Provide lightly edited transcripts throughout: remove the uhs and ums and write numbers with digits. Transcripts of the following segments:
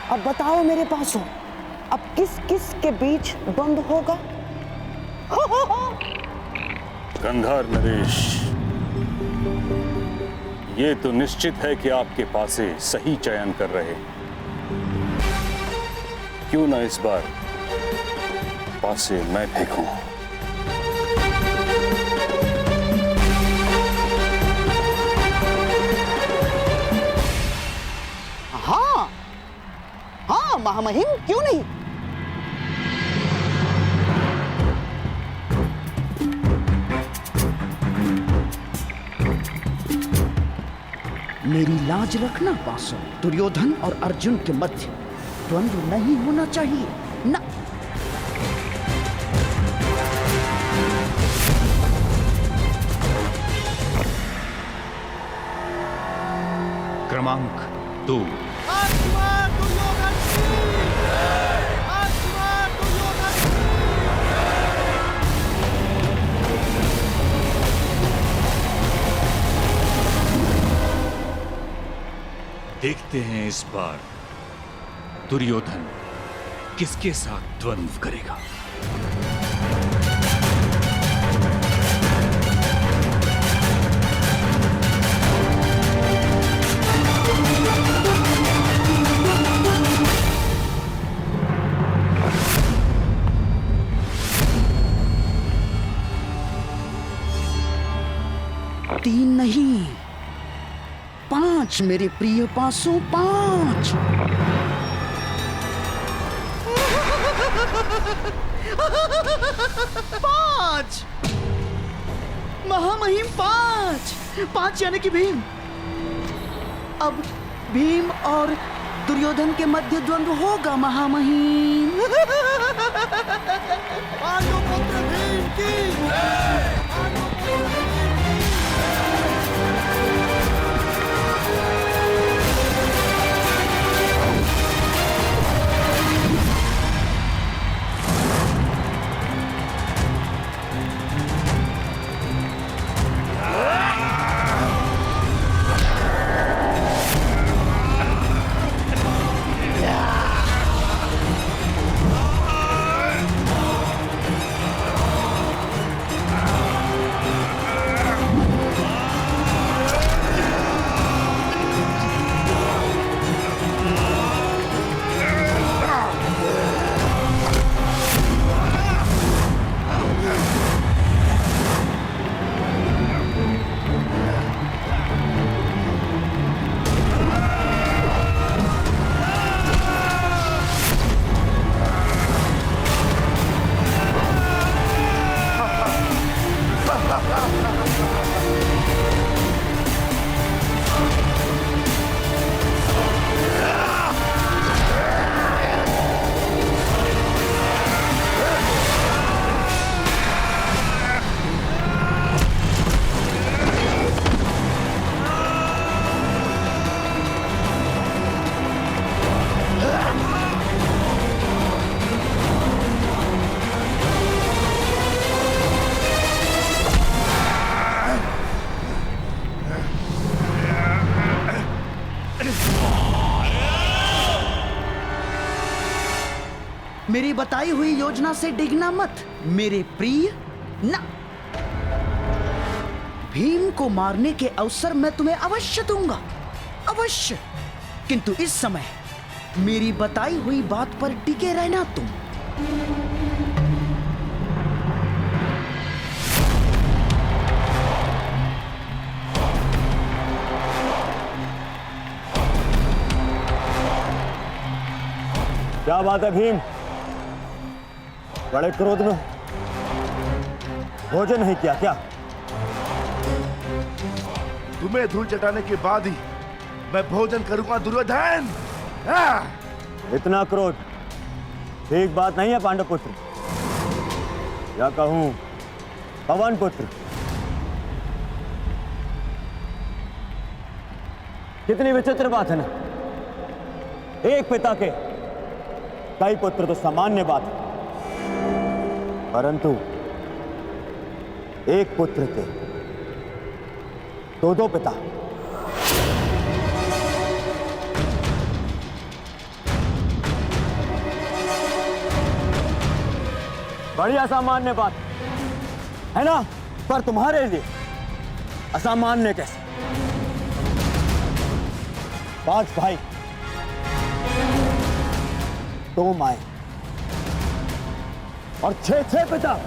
अब बताओ मेरे पासों, अब किस किस के बीच द्वंद्व होगा? गंधार नरेश, ये तो निश्चित है कि आपके पासे सही चयन कर रहे हैं। क्यों ना इस बार पासे मैं फेंकूं? हाँ हाँ महामहिम, क्यों नहीं। मेरी लाज रखना पासों, दुर्योधन और अर्जुन के मध्य द्वंद्व नहीं होना चाहिए ना। क्रमांक 2। देखते हैं इस बार दुर्योधन किसके साथ द्वंद्व करेगा। तीन नहीं, 5 मेरे प्रिय पासों, 5। पांच महामहिम, 5 यानी कि भीम। अब भीम और दुर्योधन के मध्य द्वंद्व होगा महामहिम। पांडुपुत्र भीम की मेरी बताई हुई योजना से डिगना मत मेरे प्रिय ना। भीम को मारने के अवसर मैं तुम्हें अवश्य दूंगा, अवश्य। किंतु इस समय मेरी बताई हुई बात पर टिके रहना तुम। क्या बात है भीम, बड़े क्रोध में भोजन नहीं किया क्या? तुम्हें धूल चटाने के बाद ही मैं भोजन करूंगा दुर्योधन। इतना क्रोध ठीक बात नहीं है पांडवपुत्र, या कहूं पवन पुत्र। कितनी विचित्र बात है ना, एक पिता के कई पुत्र तो सामान्य बात है, परंतु एक पुत्र के दो पिता। बड़ी असामान्य बात है ना, पर तुम्हारे लिए असामान्य कैसे? 5 भाई, 2 माए और 6 पिता।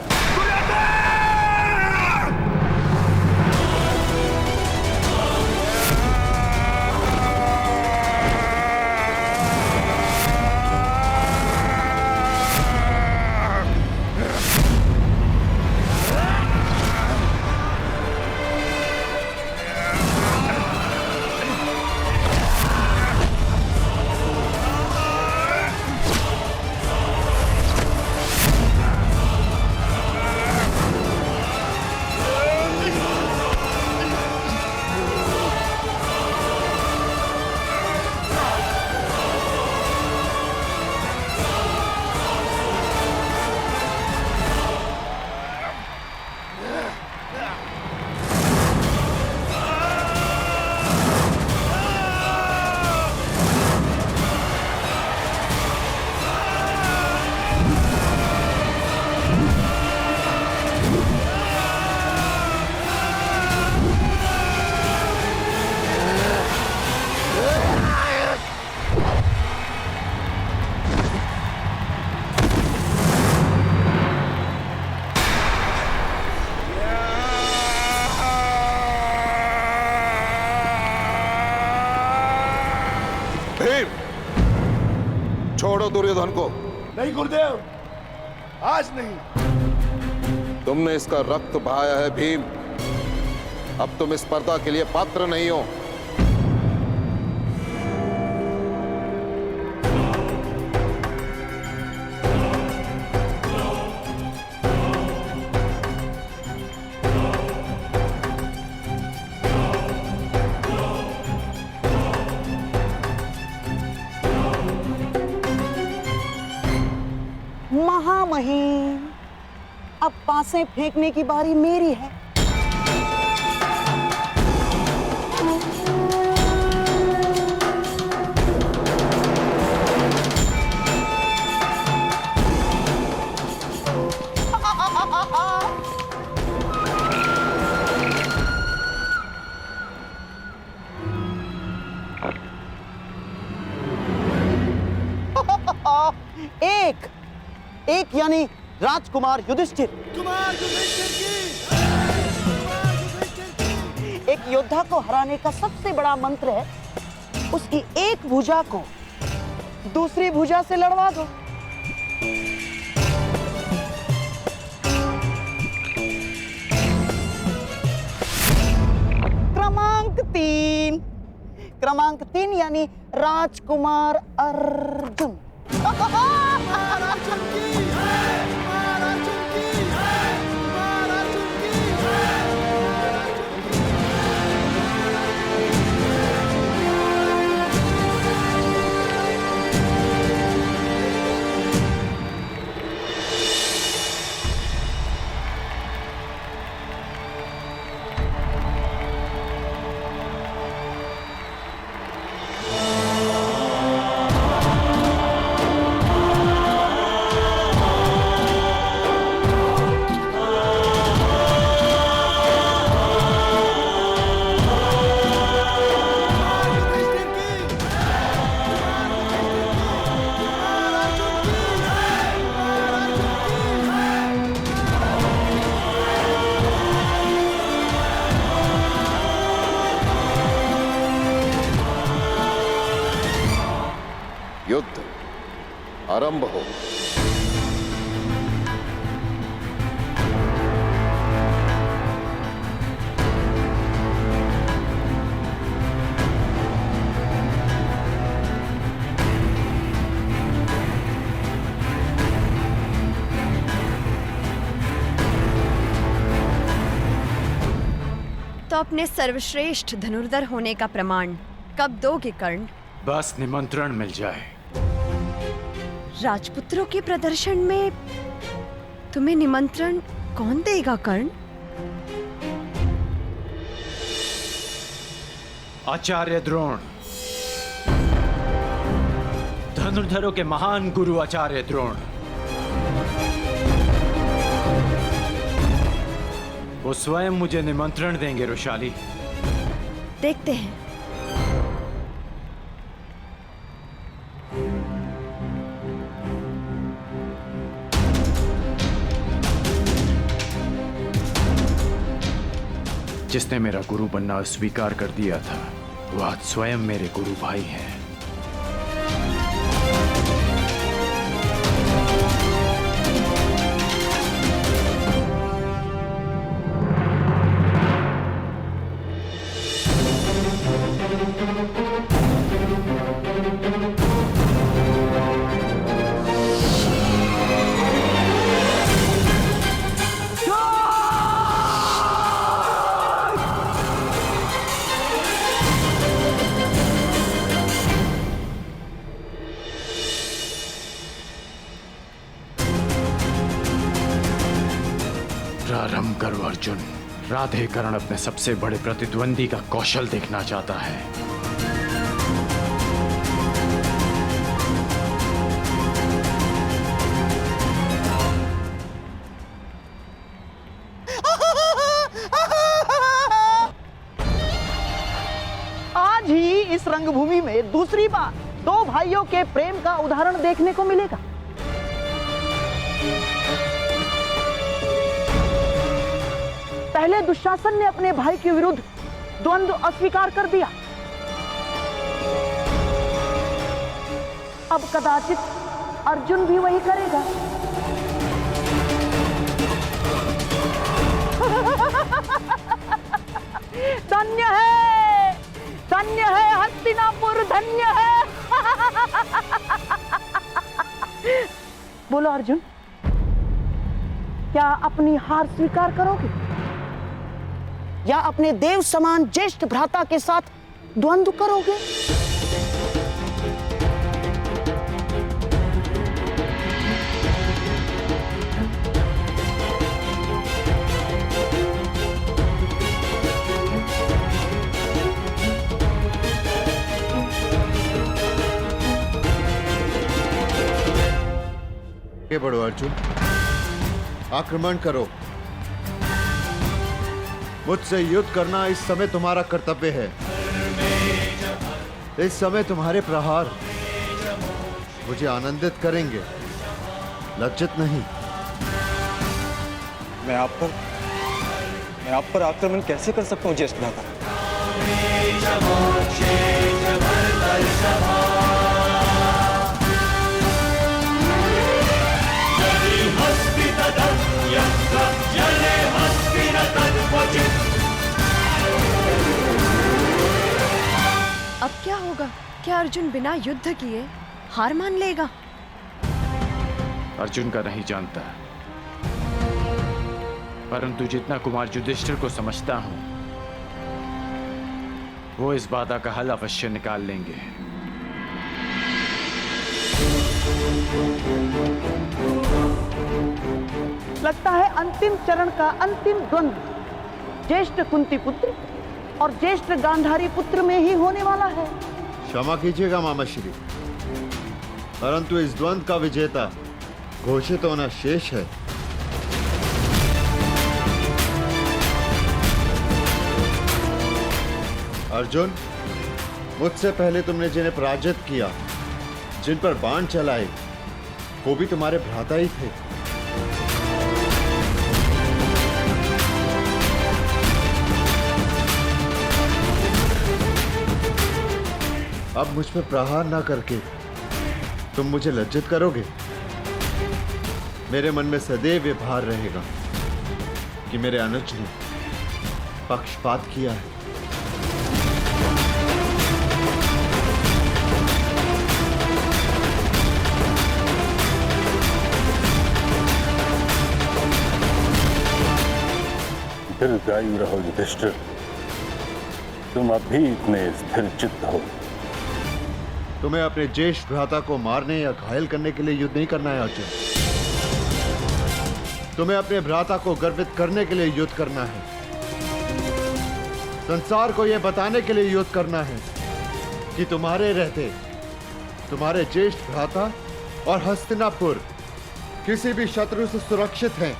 छोड़ो दुर्योधन को। नहीं गुरुदेव, आज नहीं। तुमने इसका रक्त बहाया है भीम, अब तुम इस स्पर्धा के लिए पात्र नहीं हो। महामहिम, अब पासे फेंकने की बारी मेरी है। एक यानी राजकुमार युधिष्ठिर। एक योद्धा को हराने का सबसे बड़ा मंत्र है उसकी एक भुजा को दूसरी भुजा से लड़वा दो। क्रमांक 3 यानी राजकुमार अर्जुन। युद्ध आरंभ हो। तो अपने सर्वश्रेष्ठ धनुर्धर होने का प्रमाण कब दोगे कर्ण? बस निमंत्रण मिल जाए। राजपुत्रों के प्रदर्शन में तुम्हें निमंत्रण कौन देगा कर्ण? आचार्य द्रोण, धनुर्धरों के महान गुरु आचार्य द्रोण। वो स्वयं मुझे निमंत्रण देंगे रुशाली। देखते हैं। जिसने मेरा गुरु बनना स्वीकार कर दिया था, वो आज स्वयं मेरे गुरु भाई हैं। प्रारंभ करो अर्जुन। राधेकरण अपने सबसे बड़े प्रतिद्वंदी का कौशल देखना चाहता है। आज ही इस रंगभूमि में दूसरी बार दो भाइयों के प्रेम का उदाहरण देखने को मिलेगा। पहले दुशासन ने अपने भाई के विरुद्ध द्वंद्व अस्वीकार कर दिया, अब कदाचित अर्जुन भी वही करेगा। धन्य है हस्तिनापुर, धन्य है। बोलो अर्जुन, क्या अपनी हार स्वीकार करोगे या अपने देव समान ज्येष्ठ भ्राता के साथ द्वंद्व करोगे? आगे बढ़ो अर्जुन, आक्रमण करो। मुझसे युद्ध करना इस समय तुम्हारा कर्तव्य है। इस समय तुम्हारे प्रहार मुझे आनंदित करेंगे, लज्जित नहीं। मैं आप पर आक्रमण कैसे कर सकता हूँ ज्येष्ठ भ्राता? अब क्या होगा? क्या अर्जुन बिना युद्ध किए हार मान लेगा? अर्जुन का नहीं जानता, परंतु जितना कुमार युधिष्ठिर को समझता हूं, वो इस बाधा का हल अवश्य निकाल लेंगे। लगता है अंतिम चरण का अंतिम द्वंद्व ज्येष्ठ कुंती पुत्र और ज्येष्ठ गांधारी पुत्र में ही होने वाला है। क्षमा कीजिएगा मामाश्री, परंतु इस द्वंद्व का विजेता घोषित होना शेष है। अर्जुन, मुझसे पहले तुमने जिन्हें पराजित किया, जिन पर बाण चलाए, वो भी तुम्हारे भ्राता ही थे। अब मुझ पर प्रहार ना करके तुम मुझे लज्जित करोगे? मेरे मन में सदैव ये भार रहेगा कि मेरे अनुज ने पक्षपात किया है। दीर्घायु रहो युधिष्ठिर, तुम अभी इतने स्थिर चित्त हो। तुम्हें अपने ज्येष्ठ भ्राता को मारने या घायल करने के लिए युद्ध नहीं करना है अर्जुन। तुम्हें अपने भ्राता को गर्वित करने के लिए युद्ध करना है। संसार को यह बताने के लिए युद्ध करना है कि तुम्हारे रहते तुम्हारे ज्येष्ठ भ्राता और हस्तिनापुर किसी भी शत्रु से सुरक्षित हैं।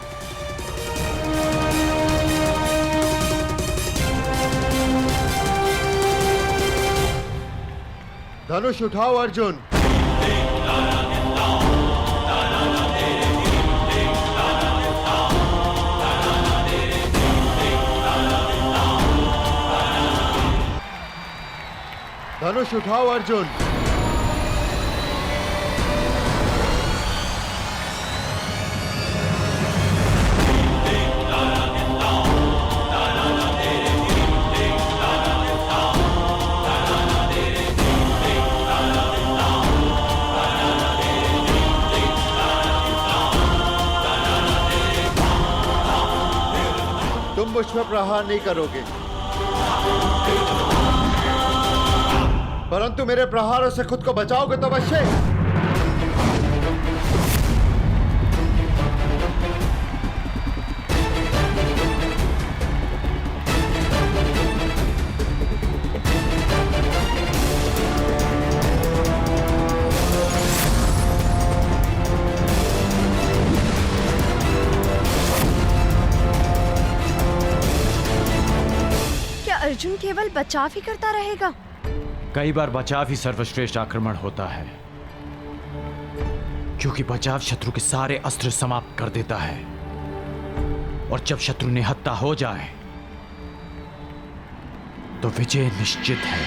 धनुष उठाओ अर्जुन। धनुष उठाओ अर्जुन। तुम मुझ पर प्रहार नहीं करोगे, परंतु मेरे प्रहारों से खुद को बचाओगे तो अवश्य। क्या अर्जुन केवल बचाव ही करता रहेगा? कई बार बचाव ही सर्वश्रेष्ठ आक्रमण होता है, क्योंकि बचाव शत्रु के सारे अस्त्र समाप्त कर देता है, और जब शत्रु निहत्था हो जाए तो विजय निश्चित है।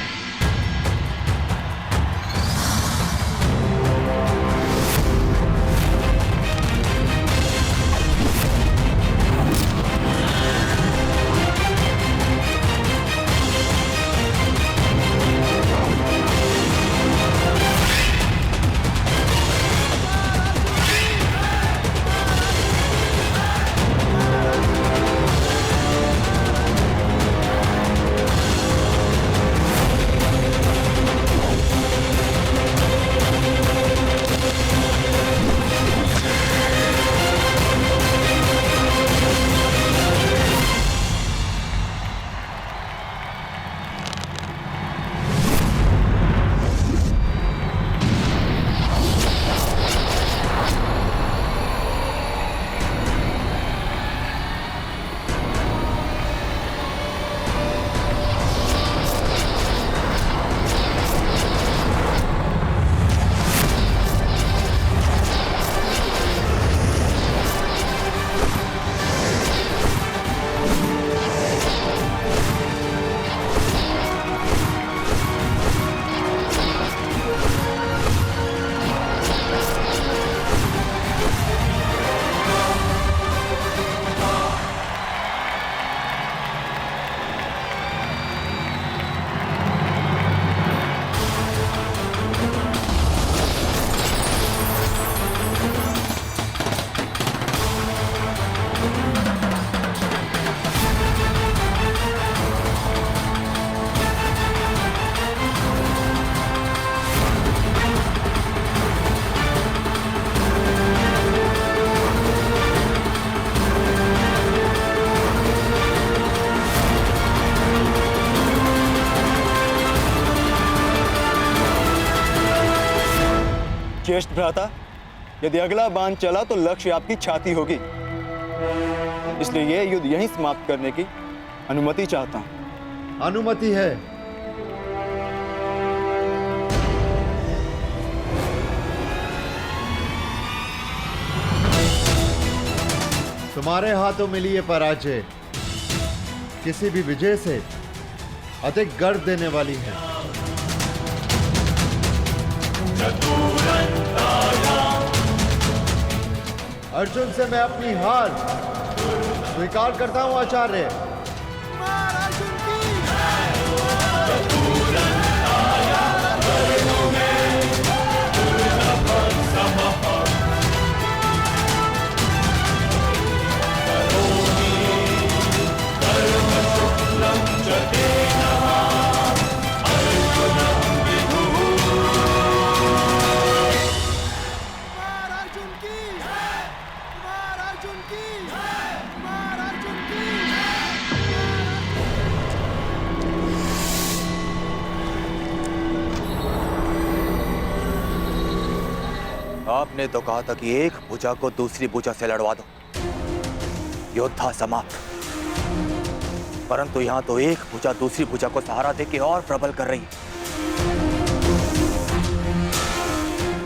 ज्येष्ठ भ्राता, यदि अगला बाण चला तो लक्ष्य आपकी छाती होगी, इसलिए यह युद्ध यहीं समाप्त करने की अनुमति चाहता हूं। अनुमति है। तुम्हारे हाथों मिली ये पराजय किसी भी विजय से अधिक गर्व देने वाली है। अर्जुन से मैं अपनी हार स्वीकार करता हूं आचार्य। आपने तो कहा था कि एक भुजा को दूसरी भुजा से लड़वा दो, योद्धा समाप्त। परंतु यहां तो एक भुजा दूसरी भुजा को सहारा देके और प्रबल कर रही है।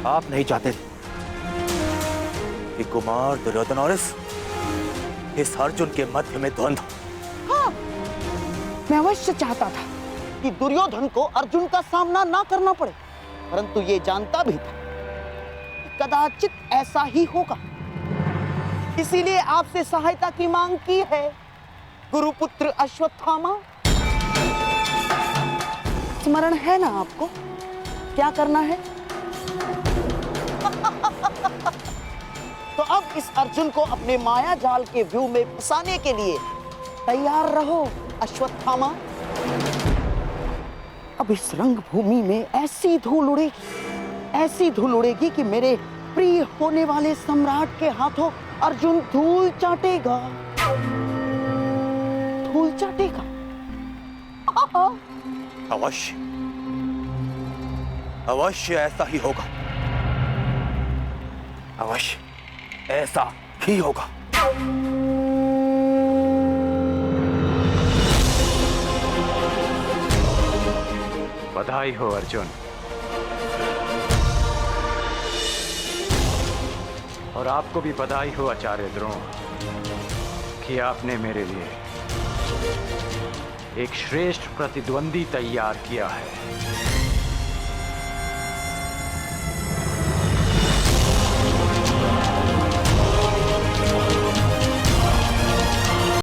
आप नहीं चाहते कि कुमार दुर्योधन और इस अर्जुन के मध्य में द्वंद्व हो। हाँ, मैं अवश्य चाहता था कि दुर्योधन को अर्जुन का सामना ना करना पड़े, परंतु ये जानता भी था कि कदाचित ऐसा ही होगा। इसीलिए आपसे सहायता की मांग की है, गुरुपुत्र अश्वत्थामा। स्मरण है ना आपको क्या करना है? तो अब इस अर्जुन को अपने माया जाल के व्यू में फंसाने के लिए तैयार रहो अश्वत्थामा। अब इस रंगभूमि में ऐसी धूल उड़ेगी कि मेरे प्रिय होने वाले सम्राट के हाथों अर्जुन धूल चाटेगा। अवश्य अवश्य ऐसा ही होगा, अवश्य ऐसा ही होगा। बधाई हो अर्जुन, और आपको भी बधाई हो आचार्य द्रोण कि आपने मेरे लिए एक श्रेष्ठ प्रतिद्वंदी तैयार किया है।